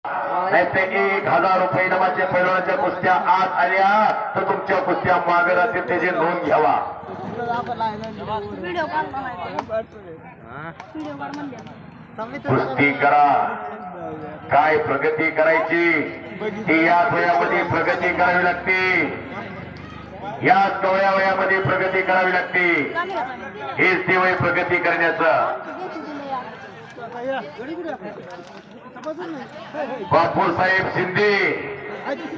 नाही ते 1000 रुपये नामाच्या पैलवानाच्या कुस्त्या आज आल्या तर तुमच्या कुस्त्या मागे राहतील त्याची नोंद घ्यावा. कुस्ती करा, काय प्रगती करायची ती याच वयामध्ये प्रगती करावी लागते, याच वयामध्ये प्रगती करावी लागते. हेच ते वय प्रगती करण्याचं. बापूसाहेब शिंदे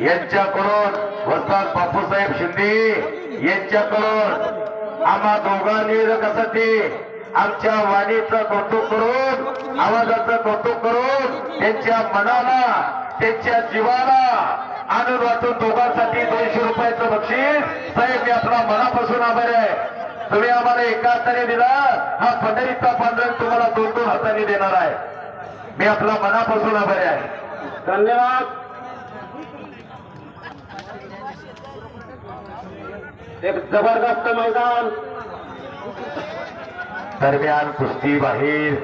यांच्याकडून वस्ताद बापूसाहेब शिंदे यांच्याकडून आम्हा दोघांनी कसं ते आमच्या वाणीचं कौतुक करून, आवाजाचं कौतुक करून त्यांच्या मनाला त्यांच्या जीवाला आनंद वाटून दोघांसाठी 200 रुपयाचं बक्षीस. साहेब मी आपला मनापासून आभार आहे. तुम्ही आम्हाला एका हाताने दिला, हा पंढरीचा पांढरंग तुम्हाला 2-2 हाताने देणार आहे. मी आपला मनापासून आभारी आहे. धन्यवाद. एक जबरदस्त मैदान दरम्यान कुस्ती बाहेर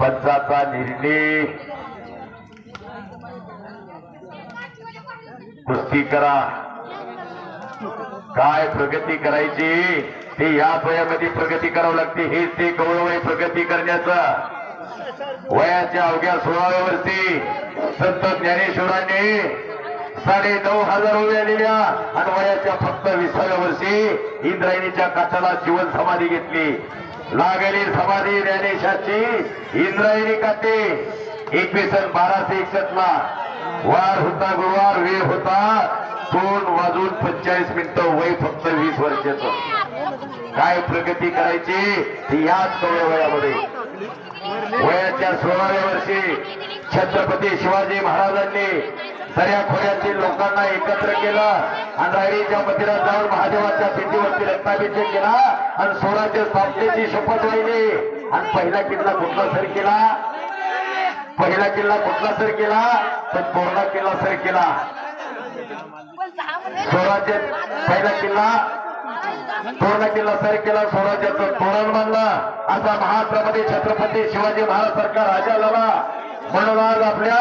पंचाचा निर्णय. कुस्ती करा, काय प्रगती करायची ते याच वयामध्ये प्रगती करावं लागते. हेच ते गौरव प्रगती करण्याचं. वयाच्या अवघ्या 16व्या वर्षी संत ज्ञानेश्वरांनी 9,500 रुपये दिल्या आणि वयाच्या फक्त 20व्या वर्षी इंद्रायणीच्या काठाला जीवन समाधी घेतली. लागली समाधी ज्ञानेशाची इंद्रायणी काठी. 1261 ला वार होता, गुरुवार वेळ होता 2:45 वय फक्त 20 वर्षाचं. काय प्रगती करायची ती याच कवळ्या वयामध्ये. वयाच्या 16व्या वर्षी छत्रपती शिवाजी महाराजांनी दर्या खोऱ्यातील लोकांना एकत्र केलं आणि रायरीच्या मंदिरात जाऊन महादेवाच्या पिंडीवरती रक्ताभिषेक केला आणि स्वराज्य स्थापनेची शपथ वाहिली. आणि पहिला किल्ला कुठला सर केला? पहिला किल्ला कुठला सर केला? तर तोरणा किल्ला सर केला. स्वराज्य पहिला किल्ला तोरणा किल्ला सर केला, स्वराज्याचं तोरण बांधलं. असा महाराष्ट्रामध्ये छत्रपती शिवाजी महाराज सरकार राजा झाला. म्हणून आज आपल्या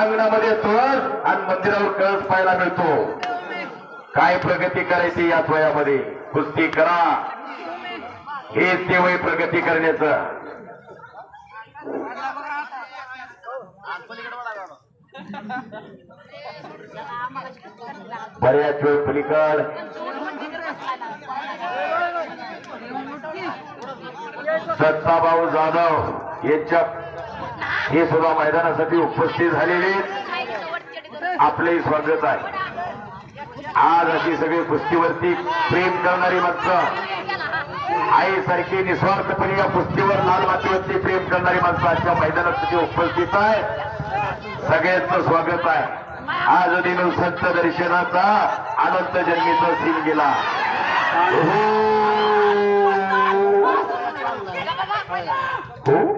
अंगणामध्ये तुळस आणि मंदिरावर कळस पाहायला मिळतो. काय प्रगती करायची याच वयामध्ये. कुस्ती करा, हेच ते वय प्रगती करण्याचं. बऱ्याच वेळ पलीकड दत्ताभाऊ जाधव यांच्या हे सुद्धा मैदानासाठी उपस्थित झालेले आपले स्वागत आहे. आज अशी सगळी कुस्तीवरती प्रेम करणारी माणसं, आईसारखी निस्वार्थपणे या कुस्तीवर लाल मातीवरती प्रेम करणारी माणसं आजच्या मैदानासाठी उपस्थित आहे. सगळ्यांचं स्वागत आहे. आज दिन संत दर्शनाचा अनंत जन्मीचा सीन गेला. हो